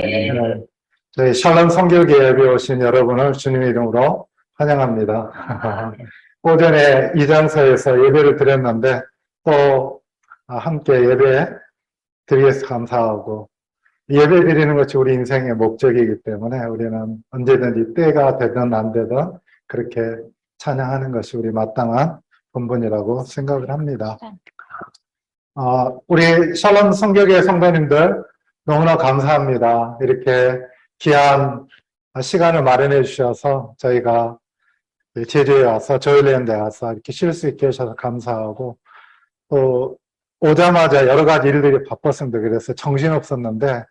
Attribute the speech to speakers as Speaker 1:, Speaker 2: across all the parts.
Speaker 1: 네, 저희 샬롬 성결교회에 오신 여러분을 주님의 이름으로 환영합니다. 오전에 이장소에서 예배를 드렸는데 또 함께 예배 드리겠서 감사하고, 예배 드리는 것이 우리 인생의 목적이기 때문에 우리는 언제든지 때가 되든 안 되든 그렇게 찬양하는 것이 우리 마땅한 본분이라고 생각을 합니다. 우리 샬롬 성결교회 성도님들 너무나 감사합니다. 이렇게 귀한 시간을 마련해 주셔서 저희가 제주에 와서 조일랜드에 와서 이렇게 쉴 수 있게 해주셔서 감사하고, 또 오자마자 여러 가지 일들이 바빴습니다. 그래서 정신없었는데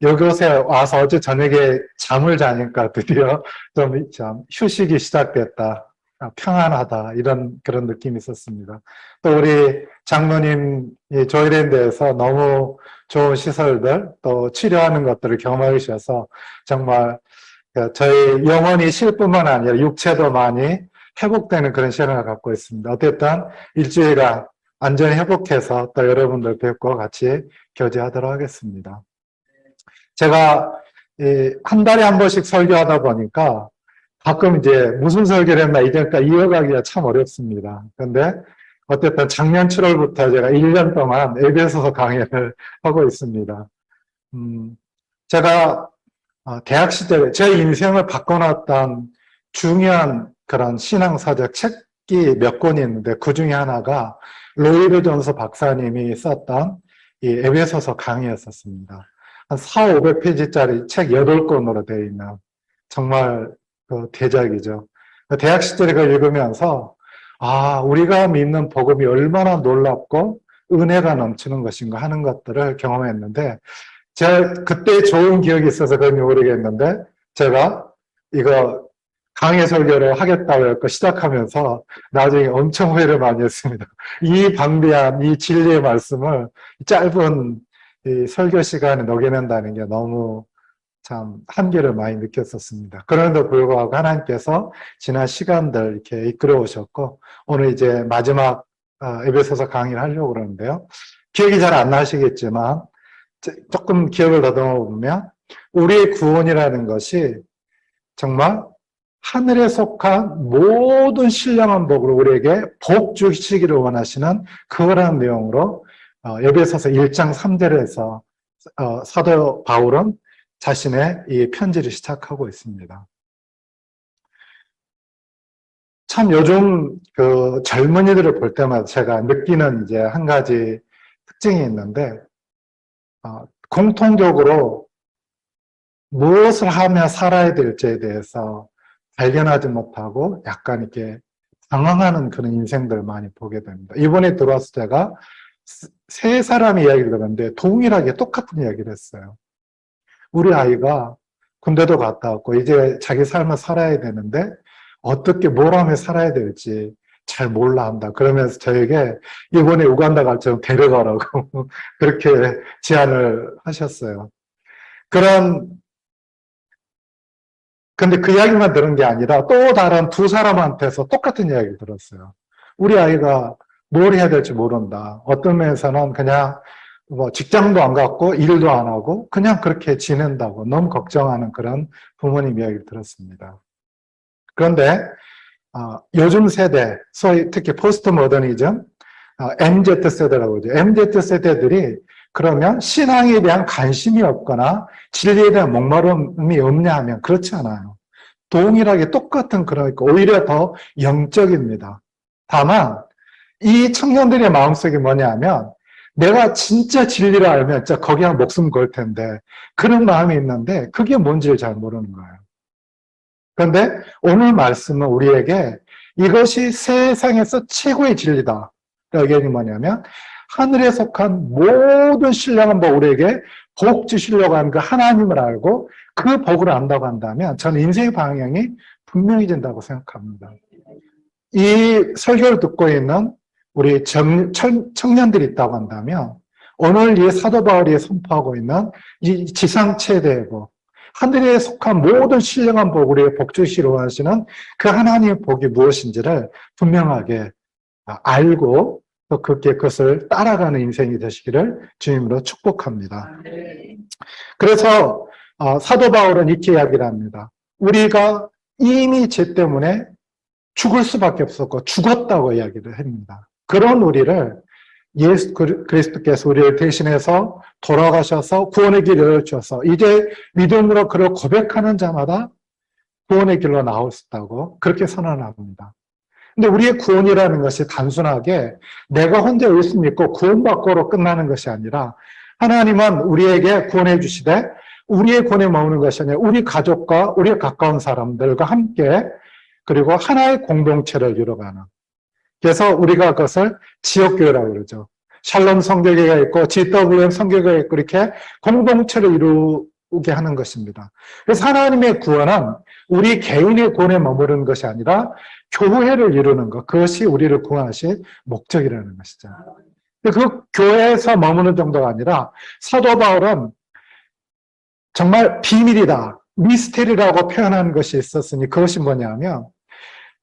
Speaker 1: 이곳에 와서 어제 저녁에 잠을 자니까 드디어 좀 휴식이 시작됐다. 평안하다, 그런 느낌이 있었습니다. 또 우리 장로님 조일랜드에서 너무 좋은 시설들, 또 치료하는 것들을 경험해 주셔서 정말 저희 영혼이 쉴 뿐만 아니라 육체도 많이 회복되는 그런 시간을 갖고 있습니다. 어쨌든 일주일간 안전히 회복해서 또 여러분들 뵙고 같이 교제하도록 하겠습니다. 제가 한 달에 한 번씩 설교하다 보니까 가끔 이제 무슨 설교를 했나 이제까지 이어가기가 참 어렵습니다. 그런데 어쨌든 작년 7월부터 제가 1년 동안 에베소서 강의를 하고 있습니다. 제가 대학 시절에 제 인생을 바꿔놨던 중요한 그런 신앙서적 책이 몇 권이 있는데 그 중에 하나가 로이드 존스 박사님이 썼던 이 에베소서 강의였었습니다. 한 400~500페이지짜리 책 8권으로 되어 있는 정말 그 대작이죠. 대학 시절에 그걸 읽으면서 우리가 믿는 복음이 얼마나 놀랍고 은혜가 넘치는 것인가 하는 것들을 경험했는데, 제가 그때 좋은 기억이 있어서 그런지 모르겠는데 제가 이거 강의 설교를 하겠다고 해서 시작하면서 나중에 엄청 후회를 많이 했습니다. 이 방대한 이 진리의 말씀을 짧은 이 설교 시간에 녹여낸다는 게 너무 참 한계를 많이 느꼈었습니다. 그런데도 불구하고 하나님께서 지난 시간들 이렇게 이끌어 오셨고, 오늘 이제 마지막 에베소서 강의를 하려고 그러는데요. 기억이 잘 안 나시겠지만 조금 기억을 더듬어 보면, 우리의 구원이라는 것이 정말 하늘에 속한 모든 신령한 복으로 우리에게 복 주시기를 원하시는 그러한 내용으로 에베소서 1장 3절에서 사도 바울은 자신의 이 편지를 시작하고 있습니다. 참 요즘 그 젊은이들을 볼 때마다 제가 느끼는 이제 한 가지 특징이 있는데, 공통적으로 무엇을 하며 살아야 될지에 대해서 발견하지 못하고 약간 이렇게 당황하는 그런 인생들을 많이 보게 됩니다. 이번에 들어왔을 때가 세 사람의 이야기를 들었는데 동일하게 똑같은 이야기를 했어요. 우리 아이가 군대도 갔다 왔고 이제 자기 삶을 살아야 되는데 어떻게 뭘 하며 살아야 될지 잘 몰라 한다. 그러면서 저에게 이번에 우간다 갈 때 데려가라고 그렇게 제안을 하셨어요. 근데 그 이야기만 들은 게 아니라 또 다른 두 사람한테서 똑같은 이야기를 들었어요. 우리 아이가 뭘 해야 될지 모른다. 어떤 면에서는 그냥 뭐 직장도 안 갔고 일도 안 하고 그냥 그렇게 지낸다고 너무 걱정하는 그런 부모님 이야기를 들었습니다. 그런데 요즘 세대, 소위 특히 포스트 모더니즘, MZ세대라고 하죠. MZ세대들이 그러면 신앙에 대한 관심이 없거나 진리에 대한 목마름이 없냐 하면 그렇지 않아요. 동일하게 똑같은 그러니까 오히려 더 영적입니다. 다만 이 청년들의 마음속이 뭐냐 하면 내가 진짜 진리를 알면 진짜 거기에 목숨 걸 텐데 그런 마음이 있는데 그게 뭔지를 잘 모르는 거예요. 그런데 오늘 말씀은 우리에게 이것이 세상에서 최고의 진리다. 여기 뭐냐면 하늘에 속한 모든 신령한 복 우리에게 복 주시려고 하는 그 하나님을 알고 그 복을 안다고 한다면 저는 인생의 방향이 분명해진다고 생각합니다. 이 설교를 듣고 있는 우리 청년들이 있다고 한다면 오늘 이 사도 바울이 선포하고 있는 이 지상 최대의 복, 하늘에 속한 모든 신령한 복 우리에게 복 주시려고 하시는 그 하나님의 복이 무엇인지를 분명하게 알고 또 그것을 따라가는 인생이 되시기를 주님으로 축복합니다. 그래서 사도 바울은 이렇게 이야기를 합니다. 우리가 이미 죄 때문에 죽을 수밖에 없었고 죽었다고 이야기를 합니다. 그런 우리를 예수 그리스도께서 우리를 대신해서 돌아가셔서 구원의 길을 열어주셔서 이제 믿음으로 그를 고백하는 자마다 구원의 길로 나올 수 있다고 그렇게 선언합니다. 근데 우리의 구원이라는 것이 단순하게 내가 혼자 예수 믿고 구원받고로 끝나는 것이 아니라 하나님은 우리에게 구원해 주시되 우리의 구원에 머무는 것이 아니라 우리 가족과 우리의 가까운 사람들과 함께 그리고 하나의 공동체를 이루어가는, 그래서 우리가 그것을 지역교회라고 그러죠. 샬롬 성교회가 있고 GWM 성교회가 있고 이렇게 공동체를 이루게 하는 것입니다. 그래서 하나님의 구원은 우리 개인의 구원에 머무르는 것이 아니라 교회를 이루는 것, 그것이 우리를 구원하신 목적이라는 것이죠. 그 교회에서 머무는 정도가 아니라 사도 바울은 정말 비밀이다, 미스테리라고 표현한 것이 있었으니 그것이 뭐냐면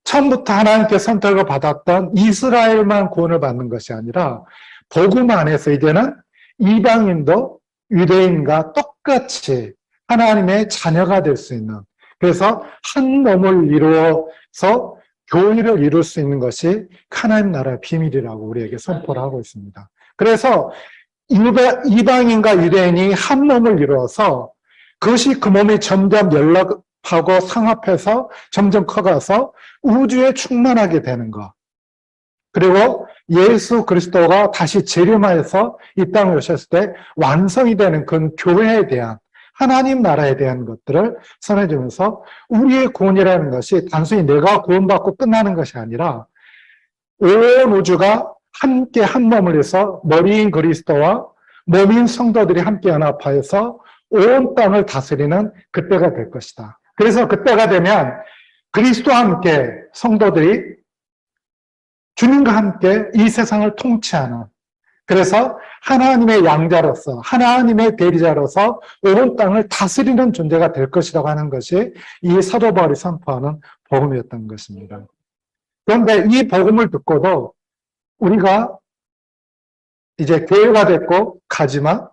Speaker 1: 처음부터 하나님께 선택을 받았던 이스라엘만 구원을 받는 것이 아니라 복음 안에서 이제는 이방인도 유대인과 똑같이 하나님의 자녀가 될 수 있는, 그래서 한 몸을 이루어서 교회를 이룰 수 있는 것이 하나님 나라의 비밀이라고 우리에게 선포를 하고 있습니다. 그래서 이방인과 유대인이 한 몸을 이루어서 그것이 그 몸이 점점 연락하고 상합해서 점점 커가서 우주에 충만하게 되는 것. 그리고 예수 그리스도가 다시 재림하여서 이 땅에 오셨을 때 완성이 되는 그 교회에 대한, 하나님 나라에 대한 것들을 선해주면서 우리의 구원이라는 것이 단순히 내가 구원받고 끝나는 것이 아니라 온 우주가 함께 한 몸을 해서 머리인 그리스도와 몸인 성도들이 함께 연합하여서 온 땅을 다스리는 그때가 될 것이다. 그래서 그때가 되면 그리스도와 함께 성도들이 주님과 함께 이 세상을 통치하는, 그래서 하나님의 양자로서 하나님의 대리자로서 온 땅을 다스리는 존재가 될 것이라고 하는 것이 이 사도 바울이 선포하는 복음이었던 것입니다. 그런데 이 복음을 듣고도 우리가 이제 교회가 됐고 가지만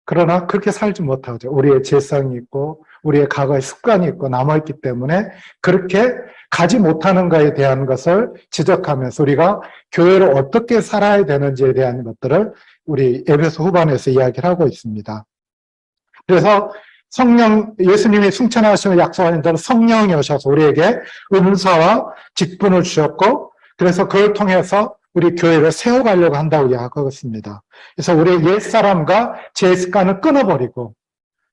Speaker 1: 그러나 그렇게 살지 못하죠. 우리의 죄성이 있고 우리의 과거의 습관이 있고 남아있기 때문에 그렇게 가지 못하는 것에 대한 것을 지적하면서 우리가 교회를 어떻게 살아야 되는지에 대한 것들을 우리 에베소 후반에서 이야기를 하고 있습니다. 그래서 성령, 예수님이 승천하시며 약속하신 대로 성령이 오셔서 우리에게 은사와 직분을 주셨고, 그래서 그걸 통해서 우리 교회를 세워가려고 한다고 이야기하고 있습니다. 그래서 우리의 옛사람과 제 습관을 끊어버리고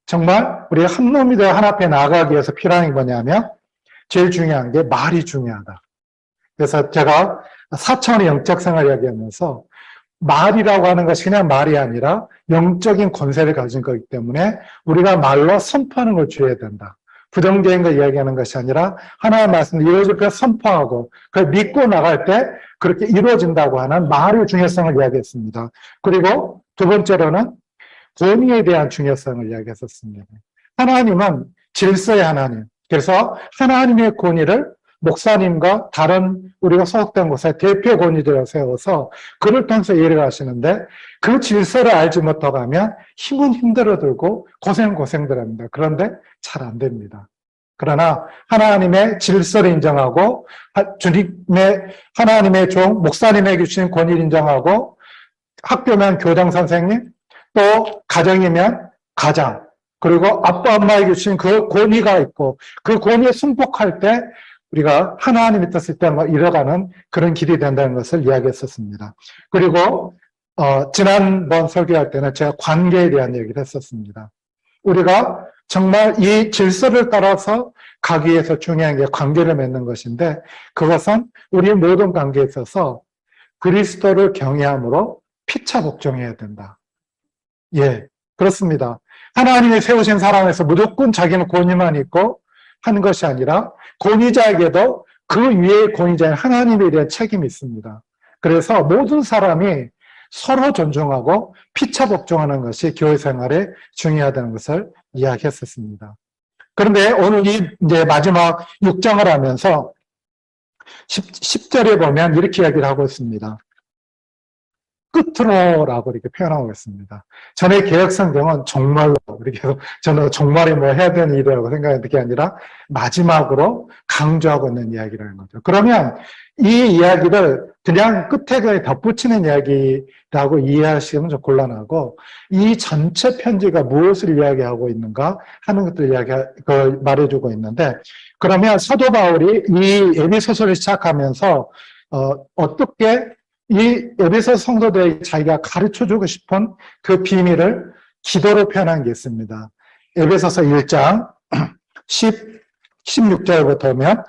Speaker 1: 정말 우리가 한 몸이 되어 하나 앞에 나아가기 위해서 필요한 게 뭐냐면 제일 중요한 게 말이 중요하다. 그래서 제가 4차원의 영적 생활 이야기하면서 말이라고 하는 것이 그냥 말이 아니라 영적인 권세를 가진 거기 때문에 우리가 말로 선포하는 걸 주의해야 된다. 부정적인 걸 이야기하는 것이 아니라 하나의 말씀을 이루어질 걸 선포하고 그걸 믿고 나갈 때 그렇게 이루어진다고 하는 말의 중요성을 이야기했습니다. 그리고 두 번째로는 권위에 대한 중요성을 이야기했었습니다. 하나님은 질서의 하나님, 그래서 하나님의 권위를 목사님과 다른 우리가 소속된 곳에 대표 권위들을 세워서 그를 통해서 일을 하시는데 그 질서를 알지 못하고 하면 힘은 힘들어 들고 고생들 합니다. 그런데 잘 안 됩니다. 그러나 하나님의 질서를 인정하고 주님의 하나님의 종 목사님에게 주신 권위를 인정하고 학교면 교장 선생님, 또 가정이면 가장, 그리고 아빠 엄마에게 주신 그 권위가 있고 그 권위에 승복할 때 우리가 하나님의 뜻을 이뤄가는 그런 길이 된다는 것을 이야기했었습니다. 그리고 지난번 설교할 때는 제가 관계에 대한 얘기를 했었습니다. 우리가 정말 이 질서를 따라서 가기 위해서 중요한 게 관계를 맺는 것인데 그것은 우리의 모든 관계에 있어서 그리스도를 경외함으로 피차 복종해야 된다. 예, 그렇습니다. 하나님이 세우신 사람에서 무조건 자기는 권위만 있고 하는 것이 아니라 권위자에게도 그 위에 권위자인 하나님에 대한 책임이 있습니다. 그래서 모든 사람이 서로 존중하고 피차 복종하는 것이 교회 생활에 중요하다는 것을 이야기했었습니다. 그런데 오늘 이제 마지막 6장을 하면서 10절에 보면 이렇게 이야기를 하고 있습니다. 끝으로라고 이렇게 표현하고 있습니다. 전에 개혁성경은 정말로, 이렇게 해서 저는 정말이 뭐 해야 되는 일이라고 생각했던 게 아니라 마지막으로 강조하고 있는 이야기라는 거죠. 그러면 이 이야기를 그냥 끝에 덧붙이는 이야기라고 이해하시면 좀 곤란하고, 이 전체 편지가 무엇을 이야기하고 있는가 하는 것들을 말해주고 있는데, 그러면 사도 바울이 이 에베소서를 시작하면서 어떻게 이 에베소 성도들에게 자기가 가르쳐주고 싶은 그 비밀을 기도로 표현한 게 있습니다. 에베소서 1장 16절부터 보면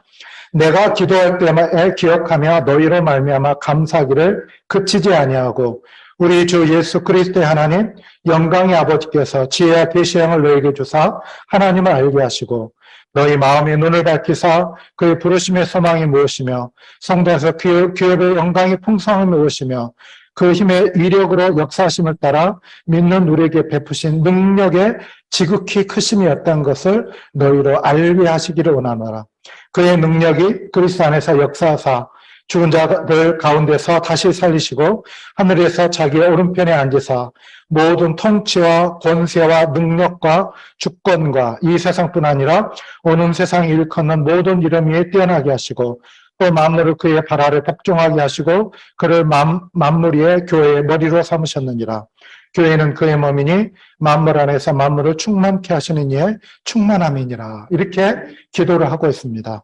Speaker 1: 내가 기도할 때에 기억하며 너희로 말미암아 감사하기를 그치지 아니하고 우리 주 예수 그리스도의 하나님 영광의 아버지께서 지혜와 계시형을 너희에게 주사 하나님을 알게 하시고 너희 마음의 눈을 밝히사 그의 부르심의 소망이 무엇이며 성도에서 교회의 영광의 풍성함이 무엇이며 그 힘의 위력으로 역사하심을 따라 믿는 우리에게 베푸신 능력의 지극히 크심이 었다는 것을 너희로 알게 하시기를 원하노라. 그의 능력이 그리스도 안에서 역사하사 죽은 자들 가운데서 다시 살리시고 하늘에서 자기의 오른편에 앉으사 모든 통치와 권세와 능력과 주권과 이 세상뿐 아니라 오는 세상 일컫는 모든 이름 위에 뛰어나게 하시고 또 만물을 그의 발 아래 복종하게 하시고 그를 만물 위에 교회의 머리로 삼으셨느니라. 교회는 그의 몸이니 만물 안에서 만물을 충만케 하시는 이의 충만함이니라. 이렇게 기도를 하고 있습니다.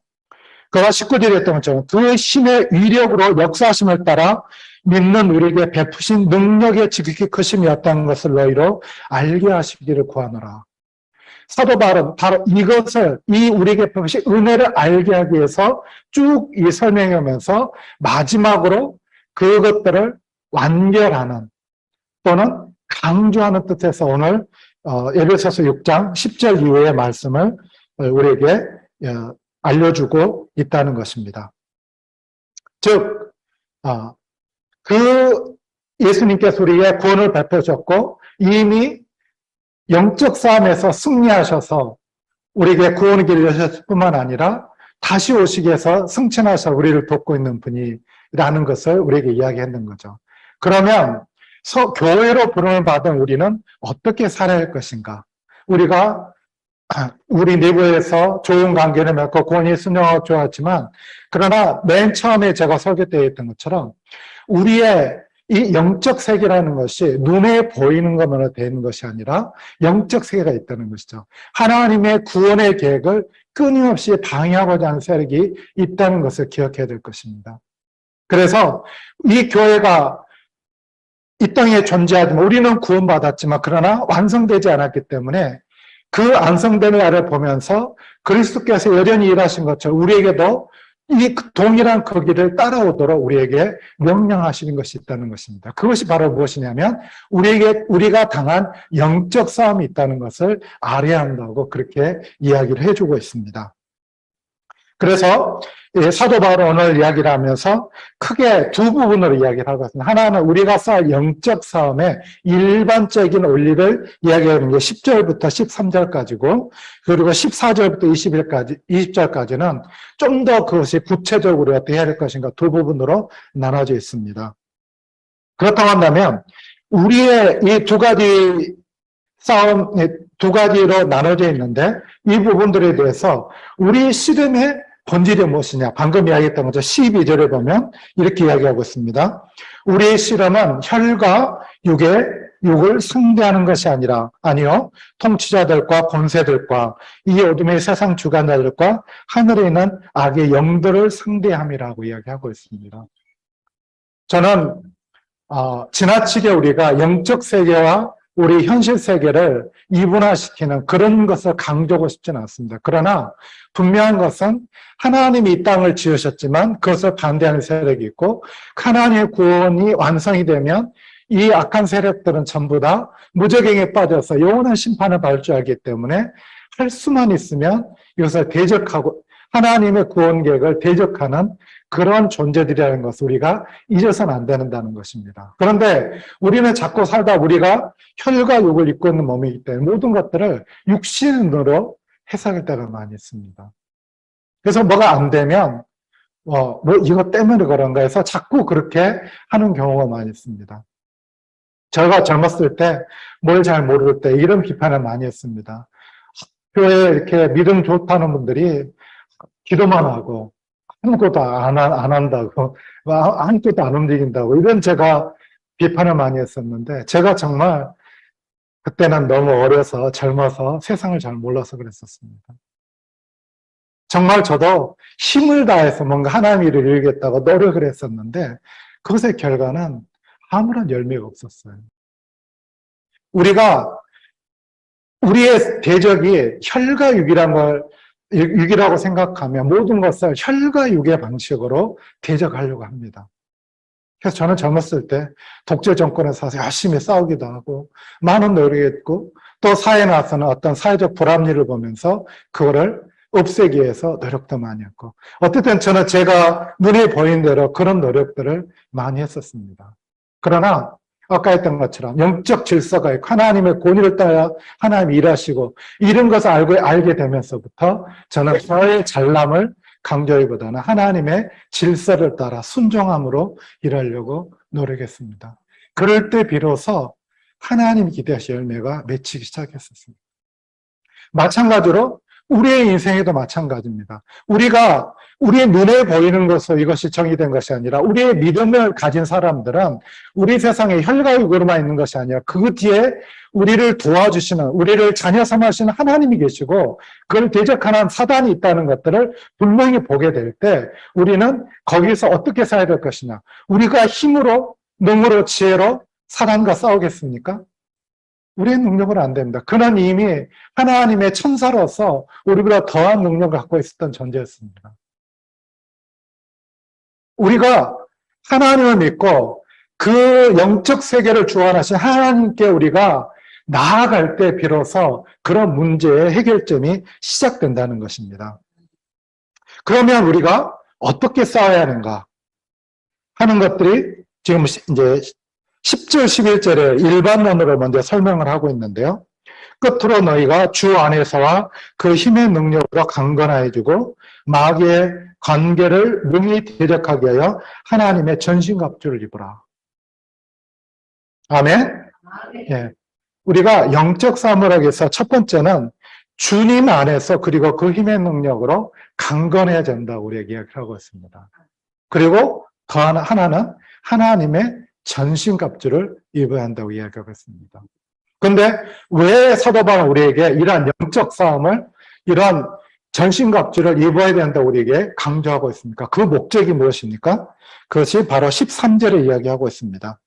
Speaker 1: 그가 19절에 했던 것처럼 그 신의 위력으로 역사하심을 따라 믿는 우리에게 베푸신 능력의 지극히 크심이었다는 것을 너희로 알게 하시기를 구하노라. 사도 바울은 바로 이것을 이 우리에게 베푸신 은혜를 알게 하기 위해서 쭉 이 설명하면서 마지막으로 그것들을 완결하는 또는 강조하는 뜻에서 오늘 에베소서 6장 10절 이후의 말씀을 우리에게 알려주고 있다는 것입니다. 즉, 그 예수님께서 우리에게 구원을 베푸셨고 이미 영적 싸움에서 승리하셔서 우리에게 구원의 길을 여셨을 뿐만 아니라 다시 오시기 위해서 승천하셔 우리를 돕고 있는 분이라는 것을 우리에게 이야기했는 거죠. 그러면 교회로 부름을 받은 우리는 어떻게 살아야 할 것인가? 우리가 우리 내부에서 좋은 관계를 맺고 구원이 순종하고 좋았지만 그러나 맨 처음에 제가 설교 때 했던 것처럼 우리의 이 영적 세계라는 것이 눈에 보이는 것만으로 되는 것이 아니라 영적 세계가 있다는 것이죠. 하나님의 구원의 계획을 끊임없이 방해하고자 하는 세력이 있다는 것을 기억해야 될 것입니다. 그래서 이 교회가 이 땅에 존재하지만 우리는 구원받았지만 그러나 완성되지 않았기 때문에 그 완성됨을 알아보면서 그리스도께서 여전히 일하신 것처럼 우리에게도 이 동일한 그 길을 따라오도록 우리에게 명령하시는 것이 있다는 것입니다. 그것이 바로 무엇이냐면 우리가 당한 영적 싸움이 있다는 것을 알아야 한다고 그렇게 이야기를 해주고 있습니다. 그래서 사도 바울은 오늘 이야기를 하면서 크게 두 부분으로 이야기를 하고 있습니다. 하나는 우리가 싸울 영적 싸움의 일반적인 원리를 이야기하는 게 10절부터 13절까지고 그리고 14절부터 20절까지는 좀 더 그것이 구체적으로 어떻게 해야 될 것인가 두 부분으로 나눠져 있습니다. 그렇다고 한다면 우리의 이 두 가지 싸움, 두 가지로 나눠져 있는데 이 부분들에 대해서 우리 씨름의 본질이 무엇이냐? 방금 이야기했던 거죠. 12절에 보면 이렇게 이야기하고 있습니다. 우리의 씨름은 혈과 육을 상대하는 것이 아니요 통치자들과 권세들과 이 어둠의 세상 주관자들과 하늘에 있는 악의 영들을 상대함이라고 이야기하고 있습니다. 저는 지나치게 우리가 영적 세계와 우리 현실 세계를 이분화시키는 그런 것을 강조하고 싶지는 않습니다. 그러나 분명한 것은 하나님이 이 땅을 지으셨지만 그것을 반대하는 세력이 있고 하나님의 구원이 완성이 되면 이 악한 세력들은 전부 다 무저갱에 빠져서 영원한 심판을 받을 줄 알기 때문에 할 수만 있으면 이것을 대적하고 하나님의 구원 계획을 대적하는 그런 존재들이라는 것을 우리가 잊어서는 안 된다는 것입니다. 그런데 우리는 자꾸 살다 우리가 혈과 육을 입고 있는 몸이기 때문에 모든 것들을 육신으로 해석할 때가 많이 있습니다. 그래서 뭐가 안 되면 뭐 이것 때문에 그런가 해서 자꾸 그렇게 하는 경우가 많이 있습니다. 제가 젊었을 때 뭘 잘 모를 때 이런 비판을 많이 했습니다. 교회에 이렇게 믿음 좋다는 분들이 기도만 하고 아무것도 안 한다고, 아무것도 안 움직인다고, 이런 제가 비판을 많이 했었는데, 제가 정말 그때는 너무 어려서 젊어서 세상을 잘 몰라서 그랬었습니다. 정말 저도 힘을 다해서 뭔가 하나님 일을 이루겠다고 노력을 했었는데 그것의 결과는 아무런 열매가 없었어요. 우리의 대적이 육이라고 생각하면 모든 것을 혈과 육의 방식으로 대적하려고 합니다. 그래서 저는 젊었을 때 독재 정권에서 열심히 싸우기도 하고 많은 노력했고, 또 사회에 나서는 어떤 사회적 불합리를 보면서 그거를 없애기 위해서 노력도 많이 했고, 어쨌든 저는 제가 눈에 보이는 대로 그런 노력들을 많이 했었습니다. 그러나 아까 했던 것처럼 영적 질서가 있고 하나님의 권위를 따라 하나님이 일하시고 이런 것을 알게 되면서부터 저는 저의 잘남을 강조하기보다는 하나님의 질서를 따라 순종함으로 일하려고 노력했습니다. 그럴 때 비로소 하나님이 기대하신 열매가 맺히기 시작했었습니다. 마찬가지로 우리의 인생에도 마찬가지입니다. 우리의 눈에 보이는 것으로 이것이 정의된 것이 아니라 우리의 믿음을 가진 사람들은 우리 세상에 혈과육으로만 있는 것이 아니라 그 뒤에 우리를 도와주시는, 우리를 자녀 삼으시는 하나님이 계시고 그걸 대적하는 사단이 있다는 것들을 분명히 보게 될 때 우리는 거기서 어떻게 살아야 될 것이냐. 우리가 힘으로, 능으로, 지혜로 사단과 싸우겠습니까? 우리의 능력은 안 됩니다. 그는 이미 하나님의 천사로서 우리보다 더한 능력을 갖고 있었던 존재였습니다. 우리가 하나님을 믿고 그 영적 세계를 주관하신 하나님께 우리가 나아갈 때 비로소 그런 문제의 해결점이 시작된다는 것입니다. 그러면 우리가 어떻게 싸워야 하는가 하는 것들이 지금 이제 10절, 11절에 일반론으로 먼저 설명을 하고 있는데요. 끝으로 너희가 주 안에서와 그 힘의 능력으로 강건하여지고 마귀의 관계를 능히 대적하게 하여 하나님의 전신갑주를 입으라. 아멘? 예. 우리가 영적 싸움을 하기 위해서 첫 번째는 주님 안에서 그리고 그 힘의 능력으로 강건해야 된다고 우리에게 이야기하고 있습니다. 그리고 더 하나는 하나님의 전신갑주를 입어야 한다고 이야기하고 있습니다. 그런데 왜 사도 바울은 우리에게 이러한 영적 싸움을, 이러한 전신갑주를 입어야 된다고 우리에게 강조하고 있습니까? 그 목적이 무엇입니까? 그것이 바로 13절에 이야기하고 있습니다.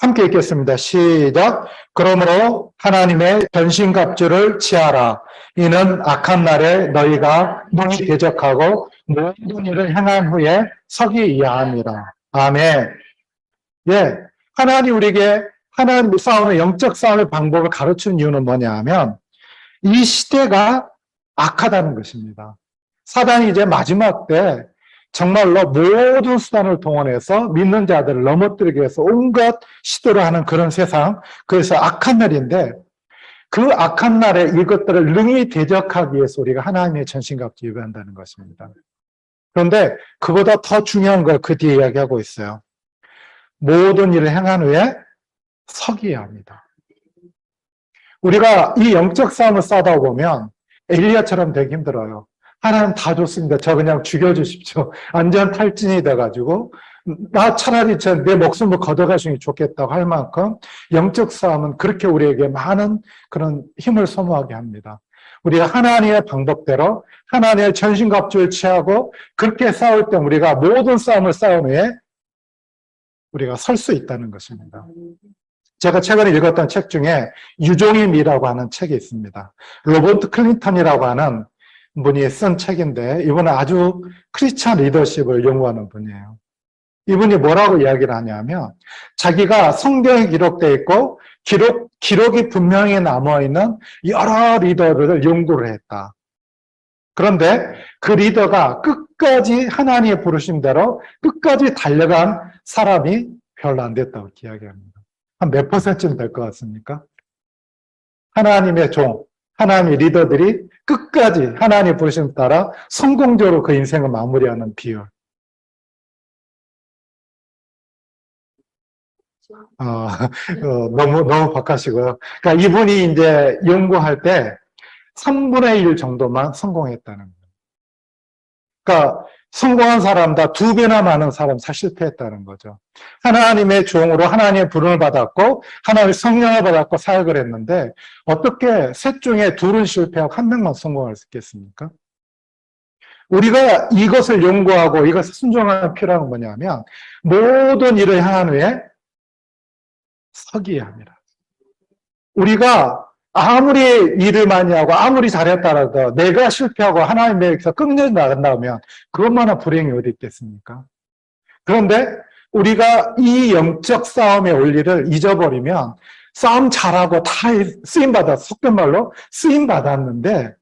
Speaker 1: 함께 읽겠습니다. 시작. 그러므로 하나님의 전신갑주를 취하라. 이는 악한 날에 너희가 능히 대적하고 모든 일을 행한 후에 서기 이하함이라. 아멘. 예, 하나님 우리에게 하나님 싸움의 영적 싸움의 방법을 가르치는 이유는 뭐냐 하면 이 시대가 악하다는 것입니다. 사단이 이제 마지막 때 정말로 모든 수단을 동원해서 믿는 자들을 넘어뜨리기 위해서 온갖 시도를 하는 그런 세상, 그래서 악한 날인데 그 악한 날에 이것들을 능히 대적하기 위해서 우리가 하나님의 전신갑주 입어야 한다는 것입니다. 그런데 그보다 더 중요한 걸 그 뒤에 이야기하고 있어요. 모든 일을 행한 후에 서기해야 합니다. 우리가 이 영적 싸움을 싸다 보면 엘리야처럼 되기 힘들어요. 하나님 다 줬습니다. 저 그냥 죽여주십시오. 안전 탈진이 돼가지고 나 차라리 내 목숨을 걷어가시는 게 좋겠다고 할 만큼 영적 싸움은 그렇게 우리에게 많은 그런 힘을 소모하게 합니다. 우리가 하나님의 방법대로 하나님의 전신갑주를 취하고 그렇게 싸울 때 우리가 모든 싸움을 싸운 후에 우리가 설 수 있다는 것입니다. 제가 최근에 읽었던 책 중에 유종의 미라고 하는 책이 있습니다. 로버트 클린턴이라고 하는 분이 쓴 책인데 이분은 아주 크리스찬 리더십을 연구하는 분이에요. 이분이 뭐라고 이야기를 하냐면 자기가 성경에 기록되어 있고 기록이 분명히 남아있는 여러 리더를 연구를 했다. 그런데 그 리더가 끝까지 하나님의 부르심대로 끝까지 달려간 사람이 별로 안 됐다고 이야기합니다. 한 몇 %쯤 될 것 같습니까? 하나님의 종, 하나님의 리더들이 끝까지 하나님의 부르심 따라 성공적으로 그 인생을 마무리하는 비율. 너무 바깥이고요. 그러니까 이분이 이제 연구할 때 3분의 1 정도만 성공했다는 거예요. 그러니까 성공한 사람보다 2배나 많은 사람 실패했다는 거죠. 하나님의 종으로 하나님의 부름을 받았고 하나님의 성령을 받았고 사역을 했는데 어떻게 셋 중에 둘은 실패하고 한 명만 성공할 수 있겠습니까? 우리가 이것을 연구하고 이것을 순종하는 필요한 건 뭐냐면 모든 일을 향한 후에 서기야 합니다. 우리가 아무리 일을 많이 하고 아무리 잘했다라도 내가 실패하고 하나님에게서 끊겨 나간다면 그것만한 불행이 어디 있겠습니까? 그런데 우리가 이 영적 싸움의 원리를 잊어버리면 싸움 잘하고 다 쓰임받았어. 속된 말로 쓰임받았는데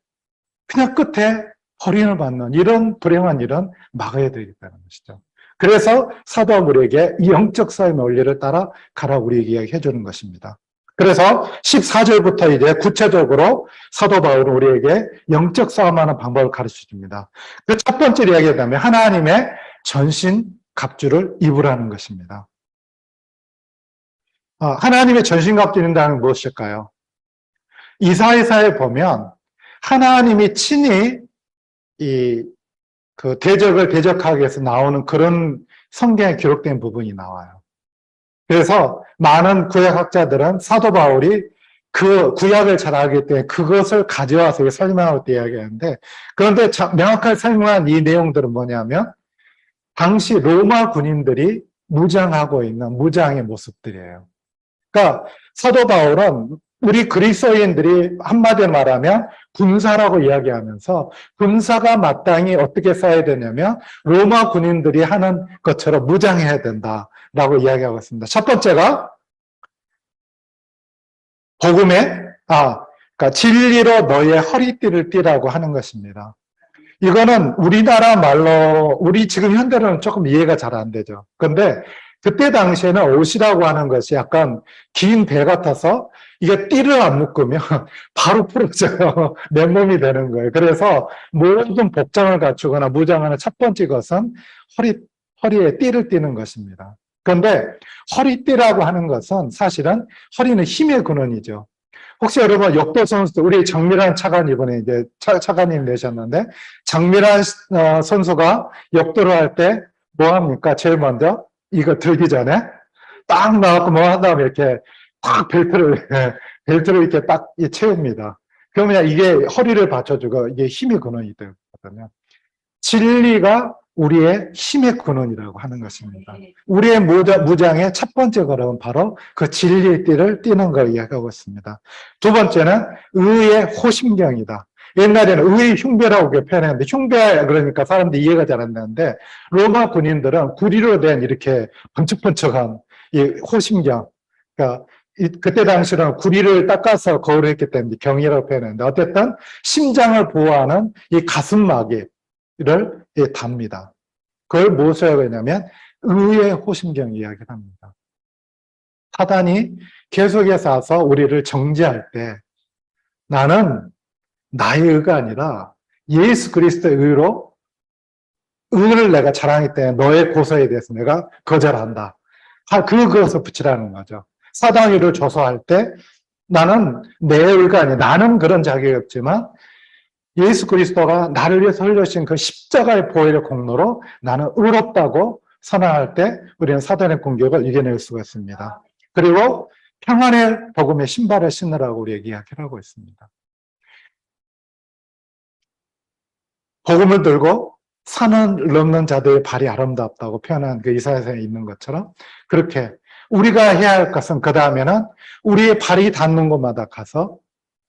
Speaker 1: 그냥 끝에 버림을 받는 이런 불행한 일은 막아야 되겠다는 것이죠. 그래서 사도 바울에게 이 영적 싸움의 원리를 따라 가라 우리에게 이야기해 주는 것입니다. 그래서 14절부터 이제 구체적으로 사도 바울은 우리에게 영적 싸움하는 방법을 가르쳐 줍니다. 그 첫 번째 이야기하자면 하나님의 전신 갑주를 입으라는 것입니다. 하나님의 전신 갑주를 입는다는 무엇일까요? 이사야서에 보면 하나님이 친히 그 대적을 대적하기 위해서 나오는 그런 성경에 기록된 부분이 나와요. 그래서 많은 구약학자들은 사도 바울이 그 구약을 잘 알기 때문에 그것을 가져와서 설명할 때 이야기하는데, 그런데 명확하게 설명한 이 내용들은 뭐냐면 당시 로마 군인들이 무장하고 있는 무장의 모습들이에요. 그러니까 사도 바울은 우리 그리스도인들이 한마디로 말하면 군사라고 이야기하면서 군사가 마땅히 어떻게 써야 되냐면 로마 군인들이 하는 것처럼 무장해야 된다라고 이야기하고 있습니다. 첫 번째가 복음에 그러니까 진리로 너의 허리띠를 띠라고 하는 것입니다. 이거는 우리나라 말로 우리 지금 현대로는 조금 이해가 잘 안 되죠. 그런데 그때 당시에는 옷이라고 하는 것이 약간 긴 배 같아서 이게 띠를 안 묶으면 바로 부러져요. 맨몸이 되는 거예요. 그래서 모든 복장을 갖추거나 무장하는 첫 번째 것은 허리에 띠를 띠는 것입니다. 그런데 허리띠라고 하는 것은 사실은 허리는 힘의 근원이죠. 혹시 여러분 역도 선수 우리 정밀한 차관 이번에 이제 차관님 내셨는데 정밀한 선수가 역도를 할 때 뭐 합니까? 제일 먼저 이거 들기 전에 딱 나왔고 뭐 한 다음에 이렇게 딱 벨트를 이렇게 딱 채웁니다. 그러면 이게 허리를 받쳐주고 이게 힘의 근원이 되거든요. 진리가 우리의 힘의 근원이라고 하는 것입니다. 우리의 무장의 첫 번째 걸음은 바로 그 진리의 띠를 띠는 걸 이야기하고 있습니다. 두 번째는 의의 호심경이다. 옛날에는 의의 흉배라고 표현했는데 흉배 그러니까 사람들이 이해가 잘 안 되는데 로마 군인들은 구리로 된 이렇게 번쩍번쩍한 이 호심경, 그러니까 그때 당시는 구리를 닦아서 거울을 했기 때문에 경이라고 표현했는데 어쨌든 심장을 보호하는 이 가슴막이 를 답니다. 그걸 무엇이라고 하냐면 의의 호심경 이야기를 합니다. 사단이 계속해서 와서 우리를 정죄할 때 나는 나의 의가 아니라 예수 그리스도의 의로 의를 내가 자랑하기 때문에 너의 고소에 대해서 내가 거절한다. 그것을 붙이라는 거죠. 사단이 우리를 조소할 때 나는 내 의가 아니라 나는 그런 자격이 없지만 예수 그리스도가 나를 위해서 흘려주신 그 십자가의 보혈의 공로로 나는 의롭다고 선언할 때 우리는 사단의 공격을 이겨낼 수가 있습니다. 그리고 평안의 복음의 신발을 신으라고 우리에게 이야기를 하고 있습니다. 복음을 들고 산을 넘는 자들의 발이 아름답다고 표현한 그 이사야서에 있는 것처럼 그렇게 우리가 해야 할 것은 그 다음에는 우리의 발이 닿는 곳마다 가서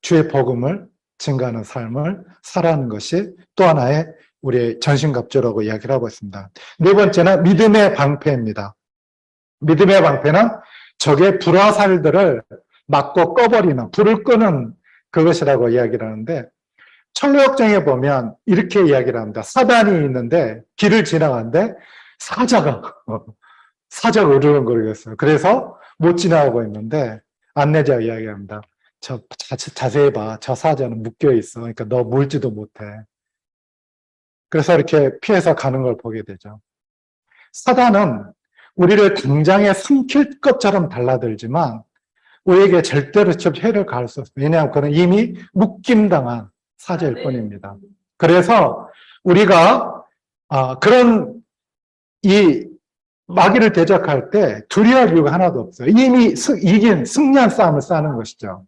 Speaker 1: 주의 복음을 증가하는 삶을 살아가는 것이 또 하나의 우리의 전신갑주라고 이야기를 하고 있습니다. 네 번째는 믿음의 방패입니다. 믿음의 방패는 적의 불화살들을 막고 꺼버리는, 불을 끄는 그것이라고 이야기를 하는데 철로역정에 보면 이렇게 이야기를 합니다. 사단이 있는데 길을 지나가는데 사자가 으르렁거리겠어요. 그래서 못 지나가고 있는데 안내자가 이야기합니다. 자세히 봐. 저 사자는 묶여 있어. 그러니까 너 물지도 못해. 그래서 이렇게 피해서 가는 걸 보게 되죠. 사단은 우리를 당장에 삼킬 것처럼 달라들지만 우리에게 절대로 직접 해를 가할 수 없습니다. 왜냐하면 그는 이미 묶임당한 사제일 뿐입니다. 그래서 우리가 그런 이 마귀를 대적할 때 두려워할 이유가 하나도 없어요. 이미 이긴 승리한 싸움을 싸는 것이죠.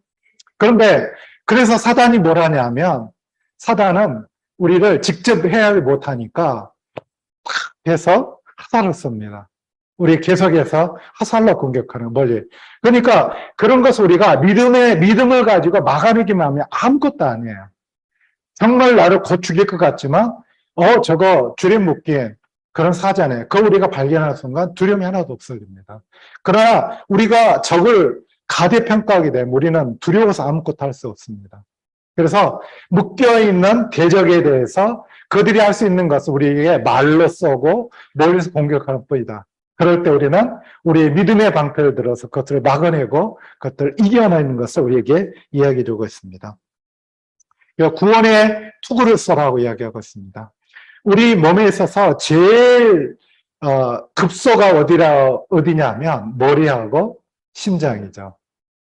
Speaker 1: 그런데 그래서 사단이 뭘 하냐면 사단은 우리를 직접 해야 못하니까 해서 화살을 씁니다. 우리 계속해서 화살로 공격하는 멀리. 그러니까 그런 것을 우리가 믿음을 가지고 막아내기만 하면 아무것도 아니에요. 정말 나를 곧 죽일 것 같지만 저거 줄에 묶인 그런 사자네. 그거 우리가 발견하는 순간 두려움이 하나도 없어집니다. 그러나 우리가 적을 가대평가하게 되면 우리는 두려워서 아무것도 할 수 없습니다. 그래서 묶여있는 대적에 대해서 그들이 할 수 있는 것은 우리에게 말로 쏘고 멀리서 공격하는 뿐이다. 그럴 때 우리는 우리의 믿음의 방패를 들어서 그것들을 막아내고 그것들을 이겨내는 것을 우리에게 이야기해 주고 있습니다. 구원의 투구를 써라고 이야기하고 있습니다. 우리 몸에 있어서 제일 급소가 어디냐면 머리하고 심장이죠.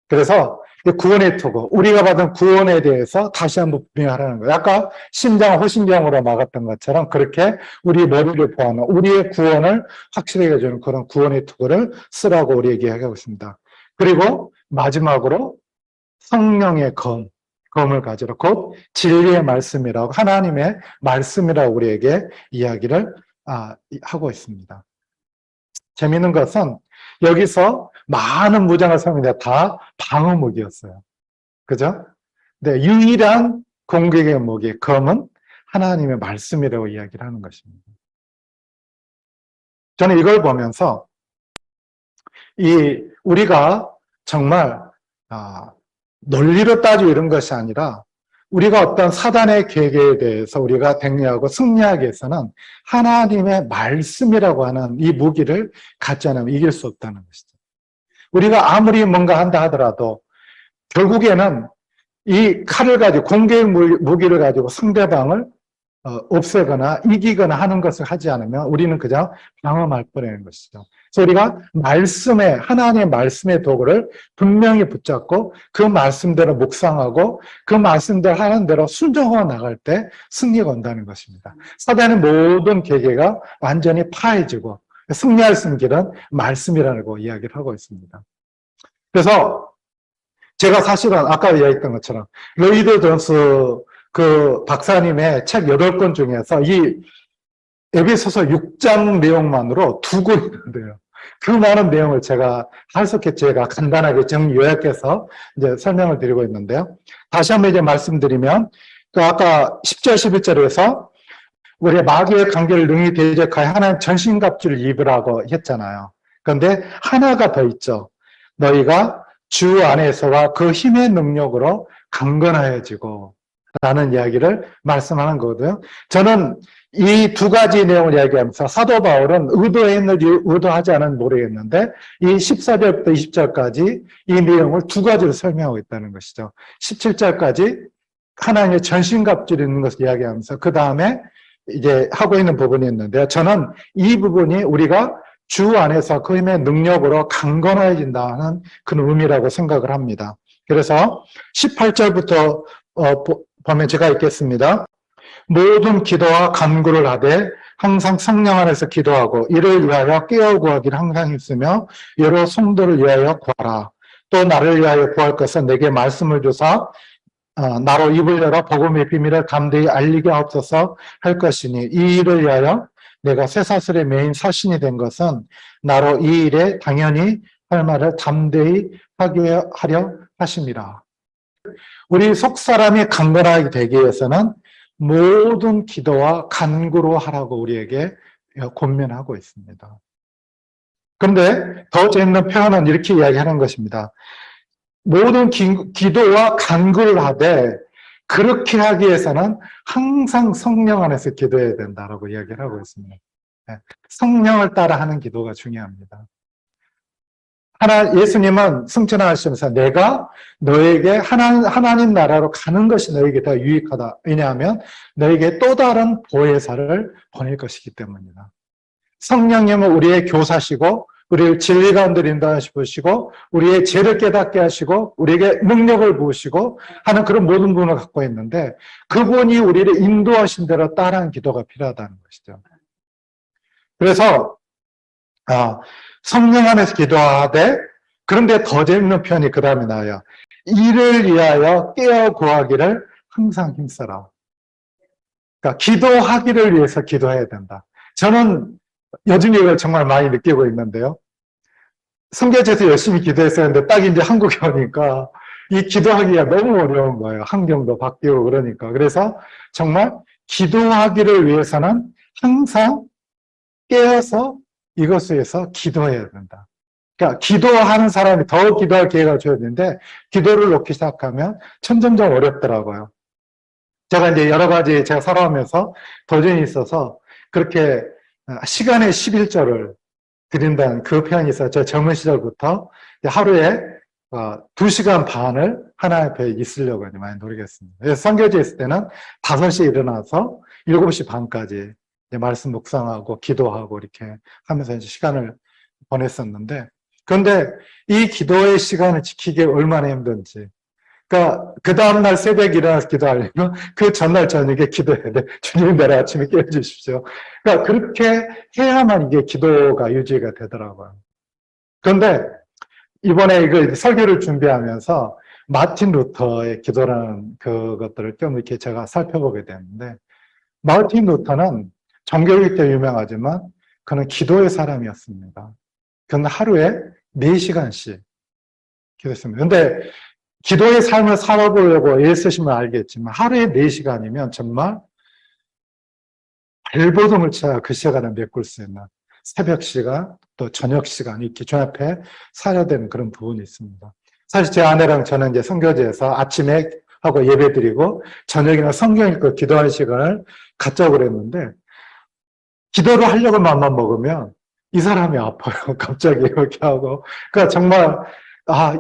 Speaker 1: 그래서 구원의 투구, 우리가 받은 구원에 대해서 다시 한번 분명하라는 거예요. 아까 심장, 호신경으로 막았던 것처럼 그렇게 우리 머리를 포함한 우리의 구원을 확실하게 해주는 그런 구원의 투구를 쓰라고 우리에게 이야기하고 있습니다. 그리고 마지막으로 성령의 검을 가지라. 곧 진리의 말씀이라고, 하나님의 말씀이라고 우리에게 이야기를 하고 있습니다. 재미있는 것은 여기서 많은 무장을 사용했는데 다 방어무기였어요. 그죠? 네, 유일한 공격의 무기, 검은 하나님의 말씀이라고 이야기를 하는 것입니다. 저는 이걸 보면서 우리가 정말 논리로 따지고 이런 것이 아니라 우리가 어떤 사단의 계획에 대해서 우리가 대응하고 승리하기 위해서는 하나님의 말씀이라고 하는 이 무기를 갖지 않으면 이길 수 없다는 것이죠. 우리가 아무리 뭔가 한다 하더라도 결국에는 이 칼을 가지고 공격 무기를 가지고 상대방을 없애거나 이기거나 하는 것을 하지 않으면 우리는 그냥 방어할 뿐이라는 것이죠. 그래서 우리가 하나님의 말씀의 도구를 분명히 붙잡고 그 말씀대로 묵상하고 그 말씀대로 하는 대로 순종하고 나갈 때 승리가 온다는 것입니다. 사단의 모든 계계가 완전히 파해지고 승리할 수 있는 길은 말씀이라고 이야기를 하고 있습니다. 그래서 제가 사실은 아까 이야기했던 것처럼 로이드 존스 그 박사님의 책 8권 중에서 이 에베소서 6장 내용만으로 2권이 있는데요. 그 많은 내용을 제가 간단하게 요약해서 이제 설명을 드리고 있는데요. 다시 한번 이제 말씀드리면, 아까 10절, 11절에서 우리 마귀의 관계를 능히 대적하여 하나님 전신갑주를 입으라고 했잖아요. 그런데 하나가 더 있죠. 너희가 주 안에서와 그 힘의 능력으로 강건하여지고 라는 이야기를 말씀하는 거거든요. 저는 이 2가지 내용을 이야기하면서 사도 바울은 의도했는지 의도하지 않은지 모르겠는데 이 14절부터 20절까지 이 내용을 2가지로 설명하고 있다는 것이죠. 17절까지 하나님의 전신갑주를 있는 것을 이야기하면서 그 다음에 이제 하고 있는 부분이 있는데요. 저는 이 부분이 우리가 주 안에서 그 힘의 능력으로 강건해진다는 그런 의미라고 생각을 합니다. 그래서 18절부터 보면 제가 읽겠습니다. 모든 기도와 간구를 하되 항상 성령 안에서 기도하고 이를 위하여 깨어 구하기를 항상 있으며 여러 성도를 위하여 구하라. 또 나를 위하여 구할 것은 내게 말씀을 주사 나로 입을 열어 복음의 비밀을 담대히 알리게 하옵소서 할 것이니 이 일을 위하여 내가 쇠사슬의 메인 사신이 된 것은 나로 이 일에 당연히 할 말을 담대히 하려 하심이라. 우리 속사람이 강건하게 되기 위해서는 모든 기도와 간구로 하라고 우리에게 권면하고 있습니다. 그런데 더 재밌는 표현은 이렇게 이야기하는 것입니다. 모든 기도와 간구를 하되 그렇게 하기 위해서는 항상 성령 안에서 기도해야 된다라고 이야기를 하고 있습니다. 성령을 따라 하는 기도가 중요합니다. 예수님은 승천하시면서 내가 너에게 하나님 나라로 가는 것이 너에게 더 유익하다. 왜냐하면 너에게 또 다른 보혜사를 보낼 것이기 때문이다. 성령님은 우리의 교사시고 우리를 진리 가운데 인도하시고 우리의 죄를 깨닫게 하시고 우리에게 능력을 부으시고 하는 그런 모든 분을 갖고 있는데 그분이 우리를 인도하신 대로 따르는 기도가 필요하다는 것이죠. 그래서 성령 안에서 기도하되 그런데 더 재밌는 표현이 그 다음에 나와요. 이를 위하여 깨어 구하기를 항상 힘써라. 그러니까 기도하기를 위해서 기도해야 된다. 저는 요즘 이걸 정말 많이 느끼고 있는데요. 선교지에서 열심히 기도했었는데 딱 이제 한국에 오니까 이 기도하기가 너무 어려운 거예요. 환경도 바뀌고 그러니까. 그래서 정말 기도하기를 위해서는 항상 깨어서 이것을 위해서 기도해야 된다. 그러니까 기도하는 사람이 더 기도할 기회가 줘야 되는데 기도를 놓기 시작하면 점점점 어렵더라고요. 제가 이제 여러 가지 제가 살아오면서 도전이 있어서 그렇게 시간의 11조를 드린다는 그 표현이 있어요. 저 젊은 시절부터 하루에 2시간 반을 하나님 앞에 있으려고 많이 노력했습니다. 그래서 선교지에 있을 때는 5시에 일어나서 7시 반까지 말씀 묵상하고 기도하고 이렇게 하면서 이제 시간을 보냈었는데 그런데 이 기도의 시간을 지키기 얼마나 힘든지 그러니까 그 다음날 새벽에 일어나서 기도하려면 그 전날 저녁에 기도해야 돼. 주님 내일 아침에 깨워주십시오. 그러니까 그렇게 해야만 이게 기도가 유지가 되더라고요. 그런데 이번에 이거 설교를 준비하면서 마틴 루터의 기도라는 그것들을 좀 이렇게 제가 살펴보게 됐는데 마틴 루터는 종교일 때 유명하지만 그는 기도의 사람이었습니다. 그는 하루에 4시간씩 기도했습니다. 근데 기도의 삶을 살아보려고 애쓰시면 알겠지만 하루에 4시간이면 정말 발버둥을 쳐야 그 시간을 메꿀 수 있는 새벽 시간 또 저녁 시간 이렇게 주 앞에 살아야 되는 그런 부분이 있습니다. 사실 제 아내랑 저는 이제 선교지에서 아침에 하고 예배 드리고 저녁이나 성경 읽고 기도하는 시간을 갖자고 그랬는데 기도를 하려고 마음만 먹으면 이 사람이 아파요. 갑자기 이렇게 하고. 그러니까 정말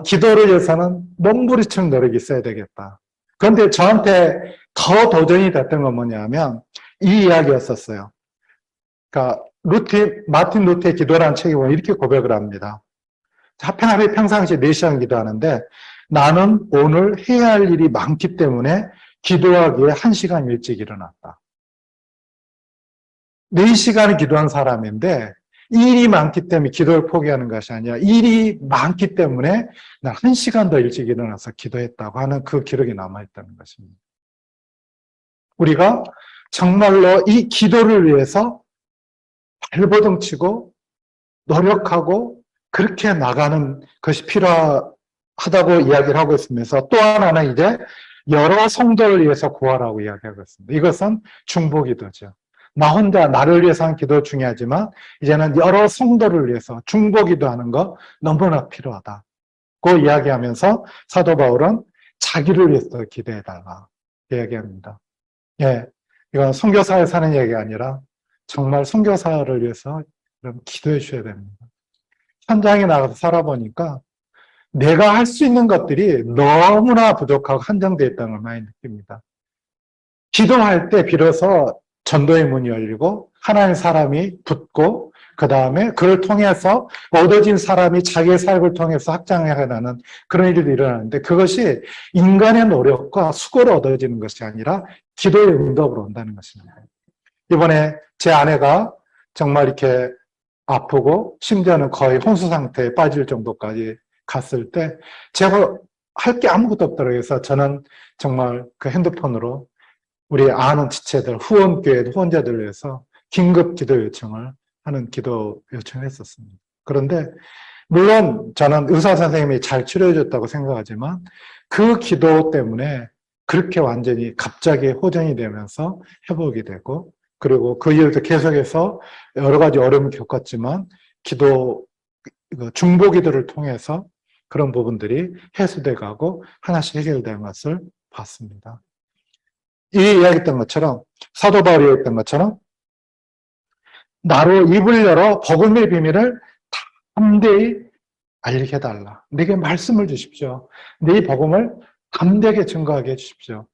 Speaker 1: 기도를 위해서는 몸부림치는 노력이 있어야 되겠다. 그런데 저한테 더 도전이 됐던 건 뭐냐면 이 이야기였었어요. 그러니까 마틴 루터의 기도라는 책에 보면 이렇게 고백을 합니다. 하루에 평상시에 4시간 기도하는데 나는 오늘 해야 할 일이 많기 때문에 기도하기에 1시간 일찍 일어났다. 4시간을 기도한 사람인데 일이 많기 때문에 기도를 포기하는 것이 아니라 일이 많기 때문에 난 1시간 더 일찍 일어나서 기도했다고 하는 그 기록이 남아있다는 것입니다. 우리가 정말로 이 기도를 위해서 발버둥 치고 노력하고 그렇게 나가는 것이 필요하다고 이야기를 하고 있으면서 또 하나는 이제 여러 성도를 위해서 구하라고 이야기하고 있습니다. 이것은 중보기도죠. 나 혼자 나를 위해서 하는 기도 중요하지만 이제는 여러 성도를 위해서 중보기도하는 거 너무나 필요하다. 그 이야기하면서 사도 바울은 자기를 위해서 기도해달라 이야기합니다. 예, 이건 선교사에 사는 얘기가 아니라 정말 선교사를 위해서 기도해 주셔야 됩니다. 현장에 나가서 살아보니까 내가 할 수 있는 것들이 너무나 부족하고 한정되어 있다는 걸 많이 느낍니다. 기도할 때 비로소 전도의 문이 열리고 하나님의 사람이 붙고 그 다음에 그를 통해서 얻어진 사람이 자기의 삶을 통해서 확장해 가는 그런 일이 일어나는데 그것이 인간의 노력과 수고로 얻어지는 것이 아니라 기도의 응답으로 온다는 것입니다. 이번에 제 아내가 정말 이렇게 아프고 심지어는 거의 혼수 상태에 빠질 정도까지 갔을 때 제가 할 게 아무것도 없더라고요. 그래서 저는 정말 그 핸드폰으로 우리 아는 지체들, 후원교회 후원자들을 위해서 긴급 기도 요청을 하는 기도 요청을 했었습니다. 그런데 물론 저는 의사 선생님이 잘 치료해 줬다고 생각하지만 그 기도 때문에 그렇게 완전히 갑자기 호전이 되면서 회복이 되고 그리고 그 이후부터 계속해서 여러 가지 어려움을 겪었지만 중보 기도를 통해서 그런 부분들이 해소돼 가고 하나씩 해결된 것을 봤습니다. 이 이야기했던 것처럼 사도 바울이 이야기했던 것처럼 나로 입을 열어 복음의 비밀을 담대히 알리게 해달라. 내게 말씀을 주십시오. 내 복음을 담대하게 증거하게 해주십시오.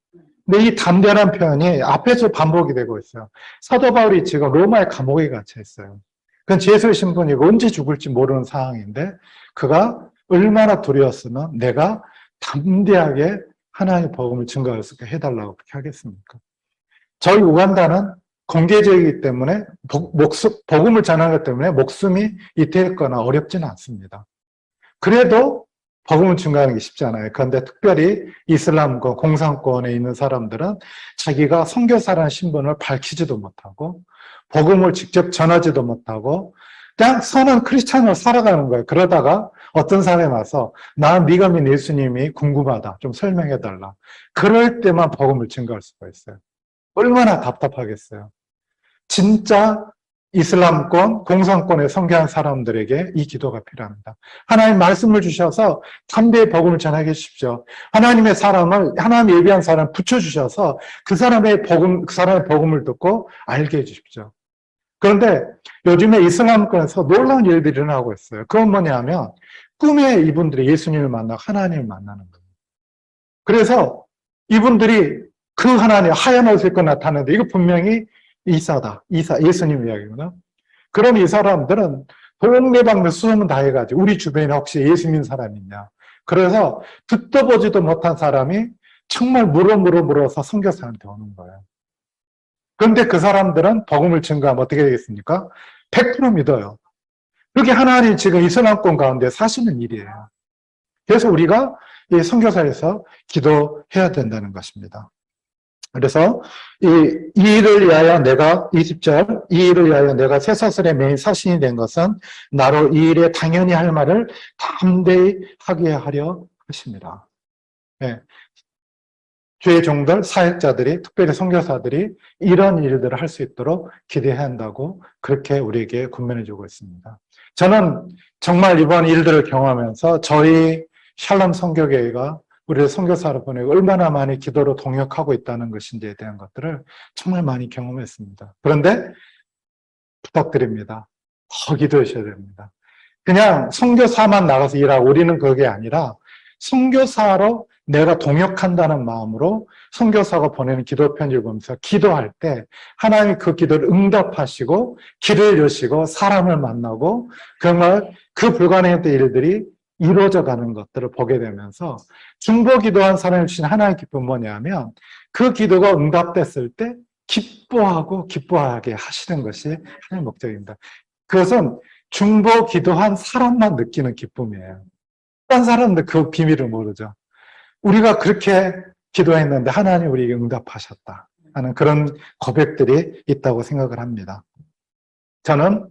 Speaker 1: 근데 이 담대라는 표현이 앞에서 반복이 되고 있어요. 사도 바울이 지금 로마의 감옥에 갇혀 있어요. 그건 제수의 신분이고 언제 죽을지 모르는 상황인데 그가 얼마나 두려웠으면 내가 담대하게 하나님의 복음을 증거할 수 있게 해달라고 그렇게 하겠습니까? 저희 우간다는 공개적이기 때문에 복음을 전하기 때문에 목숨이 이태했거나 어렵지는 않습니다. 그래도 복음을 증거하는 게 쉽지 않아요. 그런데 특별히 이슬람권, 공산권에 있는 사람들은 자기가 선교사라는 신분을 밝히지도 못하고 복음을 직접 전하지도 못하고 그냥 선한 크리스찬으로 살아가는 거예요. 그러다가 어떤 사람이 와서 나 네가 믿는 예수님이 궁금하다. 좀 설명해달라. 그럴 때만 복음을 증거할 수가 있어요. 얼마나 답답하겠어요. 진짜 이슬람권, 공산권에 선교한 사람들에게 이 기도가 필요합니다. 하나님 말씀을 주셔서 담대히 복음을 전하게 해주십시오. 하나님의 사람을, 하나님 예비한 사람을 붙여주셔서 그 사람의 복음을 듣고 알게 해주십시오. 그런데 요즘에 이슬람권에서 놀라운 일들이 일어나고 있어요. 그건 뭐냐면 꿈에 이분들이 예수님을 만나고 하나님을 만나는 거예요. 그래서 이분들이 그 하나님 하얀 옷을 입고 나타나는데 이거 분명히 예수님 이야기구나. 그럼 이 사람들은 동네방네 수소문 다 해가지고 우리 주변에 혹시 예수 믿는 사람이 있냐. 그래서 듣도 보지도 못한 사람이 정말 물어서 선교사한테 오는 거예요. 그런데 그 사람들은 복음을 증거하면 어떻게 되겠습니까? 100% 믿어요. 그게 하나님 지금 이슬람권 가운데 사시는 일이에요. 그래서 우리가 이 선교사에서 기도해야 된다는 것입니다. 그래서 이 일을 위하여 내가 20절 이 일을 위하여 내가 쇠사슬의 메인 사신이 된 것은 나로 이 일에 당연히 할 말을 담대히 하게 하려 하십니다. 네. 주의 종들, 사역자들이, 특별히 선교사들이 이런 일들을 할 수 있도록 기대해야 한다고 그렇게 우리에게 권면해주고 있습니다. 저는 정말 이번 일들을 경험하면서 저희 샬롬 선교교회가 우리를 선교사로 보내고 얼마나 많이 기도로 동역하고 있다는 것인지에 대한 것들을 정말 많이 경험했습니다. 그런데 부탁드립니다. 더 기도하셔야 됩니다. 그냥 선교사만 나가서 일하고 우리는 그게 아니라 선교사로 내가 동역한다는 마음으로 선교사가 보내는 기도 편지를 보면서 기도할 때 하나님이 그 기도를 응답하시고 길을 여시고 사람을 만나고 정말 그 불가능했던 일들이 이루어져 가는 것들을 보게 되면서 중보 기도한 사람이 주신 하나님의 기쁨은 뭐냐면 그 기도가 응답됐을 때 기뻐하게 하시는 것이 하나님의 목적입니다. 그것은 중보 기도한 사람만 느끼는 기쁨이에요. 딴 사람들 그 비밀을 모르죠. 우리가 그렇게 기도했는데 하나님 우리에게 응답하셨다 하는 그런 고백들이 있다고 생각을 합니다. 저는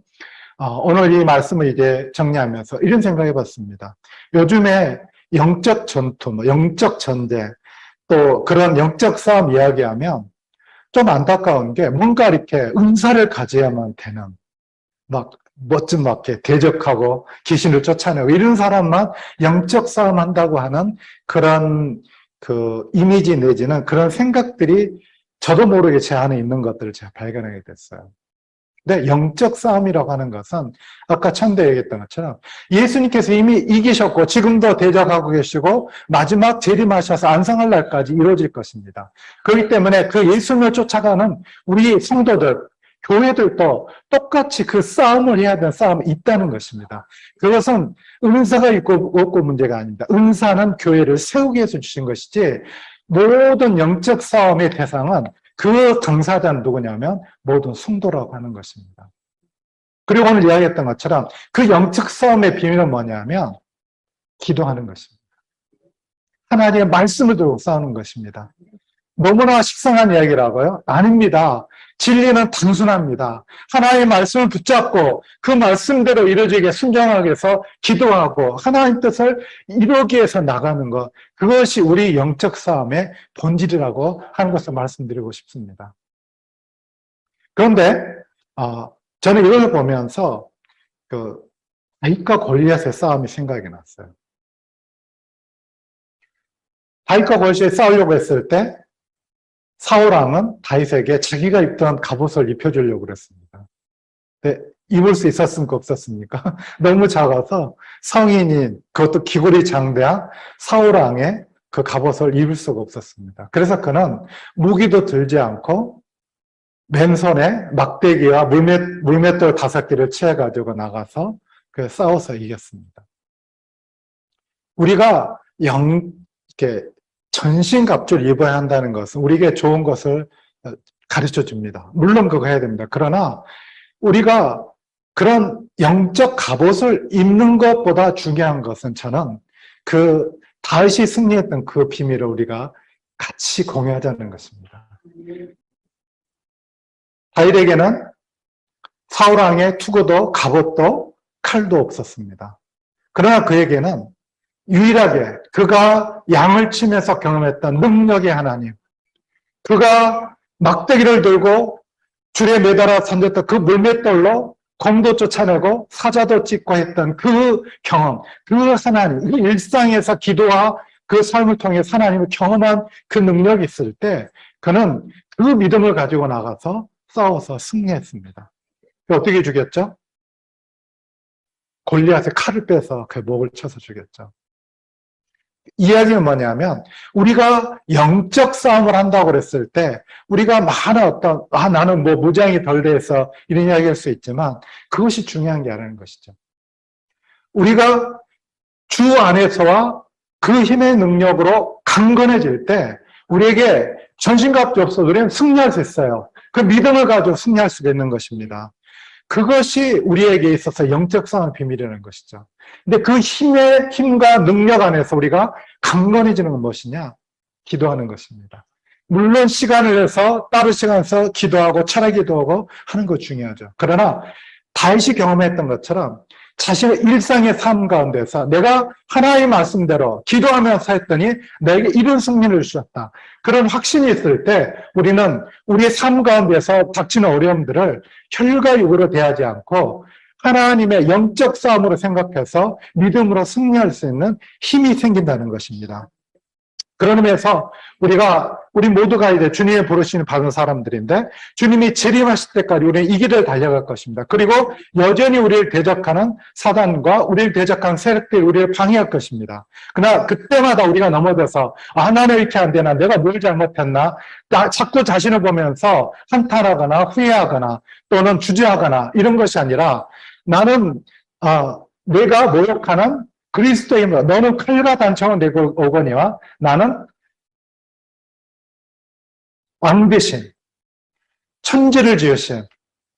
Speaker 1: 오늘 이 말씀을 이제 정리하면서 이런 생각을 해봤습니다. 요즘에 영적 전투, 영적 전쟁, 또 그런 영적 싸움 이야기하면 좀 안타까운 게 뭔가 이렇게 은사를 가져야만 되는 멋진 이렇게 대적하고 귀신을 쫓아내고 이런 사람만 영적 싸움 한다고 하는 그런 그 이미지 내지는 그런 생각들이 저도 모르게 제 안에 있는 것들을 제가 발견하게 됐어요. 근데 영적 싸움이라고 하는 것은 아까 천대 얘기했던 것처럼 예수님께서 이미 이기셨고 지금도 대적하고 계시고 마지막 재림하셔서 안성할 날까지 이루어질 것입니다. 그렇기 때문에 그 예수님을 쫓아가는 우리 성도들, 교회들도 똑같이 그 싸움을 해야 되는 싸움이 있다는 것입니다. 그것은 은사가 있고 없고 문제가 아닙니다. 은사는 교회를 세우기 위해서 주신 것이지 모든 영적 싸움의 대상은 그 당사자는 누구냐면 모든 성도라고 하는 것입니다. 그리고 오늘 이야기했던 것처럼 그 영적 싸움의 비밀은 뭐냐면 기도하는 것입니다. 하나님의 말씀을 들고 싸우는 것입니다. 너무나 식상한 이야기라고요? 아닙니다. 진리는 단순합니다. 하나님의 말씀을 붙잡고 그 말씀대로 이루어지게 순종하기 위해서 기도하고 하나님 뜻을 이루기 위해서 나가는 것, 그것이 우리 영적 싸움의 본질이라고 하는 것을 말씀드리고 싶습니다. 그런데 저는 이걸 보면서 다윗과 골리앗의 싸움이 생각이 났어요. 다윗과 골리앗이 싸우려고 했을 때 사울왕은 다윗에게 자기가 입던 갑옷을 입혀주려고 그랬습니다. 근데 입을 수 있었습니까? 없었습니까? 너무 작아서 성인인, 그것도 기골이 장대한 사울왕의 그 갑옷을 입을 수가 없었습니다. 그래서 그는 무기도 들지 않고 맨손에 막대기와 물맷돌 5개를 취해가지고 나가서 싸워서 이겼습니다. 우리가 이렇게 전신갑주를 입어야 한다는 것은 우리에게 좋은 것을 가르쳐 줍니다. 물론 그거 해야 됩니다. 그러나 우리가 그런 영적 갑옷을 입는 것보다 중요한 것은 저는 다윗이 승리했던 그 비밀을 우리가 같이 공유하자는 것입니다. 다윗에게는 사울왕의 투구도 갑옷도 칼도 없었습니다. 그러나 그에게는 유일하게 그가 양을 치면서 경험했던 능력의 하나님, 그가 막대기를 들고 줄에 매달아 던졌던 그 물맷돌로 곰도 쫓아내고 사자도 찍고 했던 그 경험, 그 하나님, 그 일상에서 기도와 그 삶을 통해 하나님을 경험한 그 능력이 있을 때 그는 그 믿음을 가지고 나가서 싸워서 승리했습니다. 어떻게 죽였죠? 골리앗의 칼을 빼서 그 목을 쳐서 죽였죠. 이야기는 뭐냐면 우리가 영적 싸움을 한다고 그랬을 때 우리가 많은 나는 무장이 덜 돼서 이런 이야기 할 수 있지만 그것이 중요한 게 아니라는 것이죠. 우리가 주 안에서와 그 힘의 능력으로 강건해질 때 우리에게 전신갑주 없어도 우리는 승리할 수 있어요. 그 믿음을 가지고 승리할 수가 있는 것입니다. 그것이 우리에게 있어서 영적 싸움의 비밀이라는 것이죠. 근데 그 힘과 능력 안에서 우리가 강건해지는 건 무엇이냐? 기도하는 것입니다. 물론 시간을 내서 따로 시간에서 기도하고 차라리 기도하고 하는 거 중요하죠. 그러나 다윗이 경험했던 것처럼 자신의 일상의 삶 가운데서 내가 하나님의 말씀대로 기도하면서 했더니 내게 이런 승리를 주셨다. 그런 확신이 있을 때 우리는 우리의 삶 가운데서 닥치는 어려움들을 혈과 육으로 대하지 않고 하나님의 영적 싸움으로 생각해서 믿음으로 승리할 수 있는 힘이 생긴다는 것입니다. 그런 의미에서 우리 모두가 이제 주님의 부르심을 받은 사람들인데 주님이 재림하실 때까지 우리는 이 길을 달려갈 것입니다. 그리고 여전히 우리를 대적하는 사단과 우리를 대적하는 세력들이 우리를 방해할 것입니다. 그러나 그때마다 우리가 넘어져서 나는 이렇게 안 되나, 내가 뭘 잘못했나, 자꾸 자신을 보면서 한탄하거나 후회하거나 또는 주저하거나 이런 것이 아니라 나는 내가 모욕하는 그리스도인으로 너는 칼과 단창을 내고 오거니와 나는 왕되신 천지를 지으신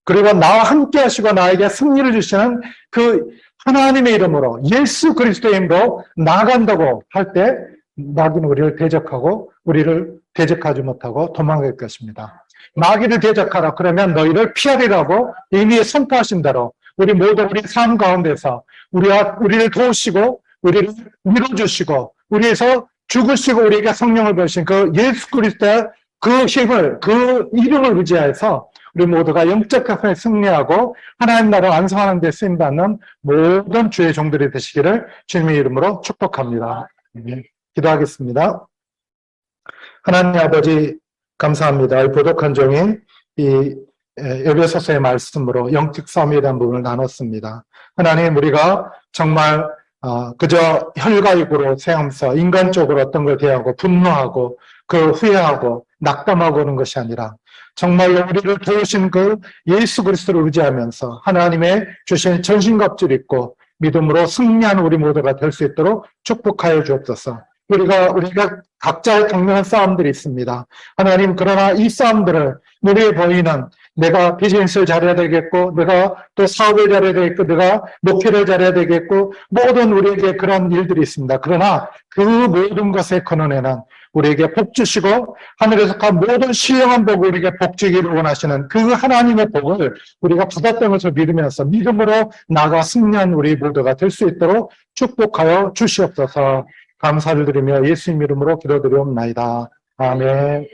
Speaker 1: 그리고 나와 함께 하시고 나에게 승리를 주시는 그 하나님의 이름으로 예수 그리스도의 이름으로 나간다고 할 때 마귀는 우리를 대적하고 우리를 대적하지 못하고 도망갈 것입니다. 마귀를 대적하라 그러면 너희를 피하리라고 이미 선포하신 대로 우리 모두 우리 삶 가운데서 우리를 도우시고 우리를 밀어주시고 우리에서 죽으시고 우리에게 성령을 보신 그 예수 그리스도의 그 힘을 그 이름을 의지해서 우리 모두가 영적 가슴에 승리하고 하나님 나라 완성하는 데 쓰임받는 모든 주의 종들이 되시기를 주님의 이름으로 축복합니다. 기도하겠습니다. 하나님 아버지 감사합니다. 이 부족한 종이 이 에베소서의 말씀으로 영적 싸움에 대한 부분을 나눴습니다. 하나님 우리가 정말 그저 혈과육으로 세우면서 인간적으로 어떤 걸 대하고 분노하고 그 후회하고 낙담하고 그런 것이 아니라 정말로 우리를 도우신 그 예수 그리스도를 의지하면서 하나님의 주신 전신갑주를 입고 믿음으로 승리하는 우리 모두가 될 수 있도록 축복하여 주옵소서. 우리가 각자의 당면한 싸움들이 있습니다. 하나님 그러나 이 싸움들을 눈에 보이는 내가 비즈니스를 잘해야 되겠고 내가 또 사업을 잘해야 되겠고 내가 목표를 잘해야 되겠고 모든 우리에게 그런 일들이 있습니다. 그러나 그 모든 것의 근원에는 우리에게 복 주시고 하늘에서 간 모든 신령한 복을 우리에게 복 주기를 원하시는 그 하나님의 복을 우리가 받았던 것을 믿으면서 믿음으로 나가 승리한 우리 모두가 될 수 있도록 축복하여 주시옵소서. 감사를 드리며 예수님 이름으로 기도드리옵나이다. 아멘.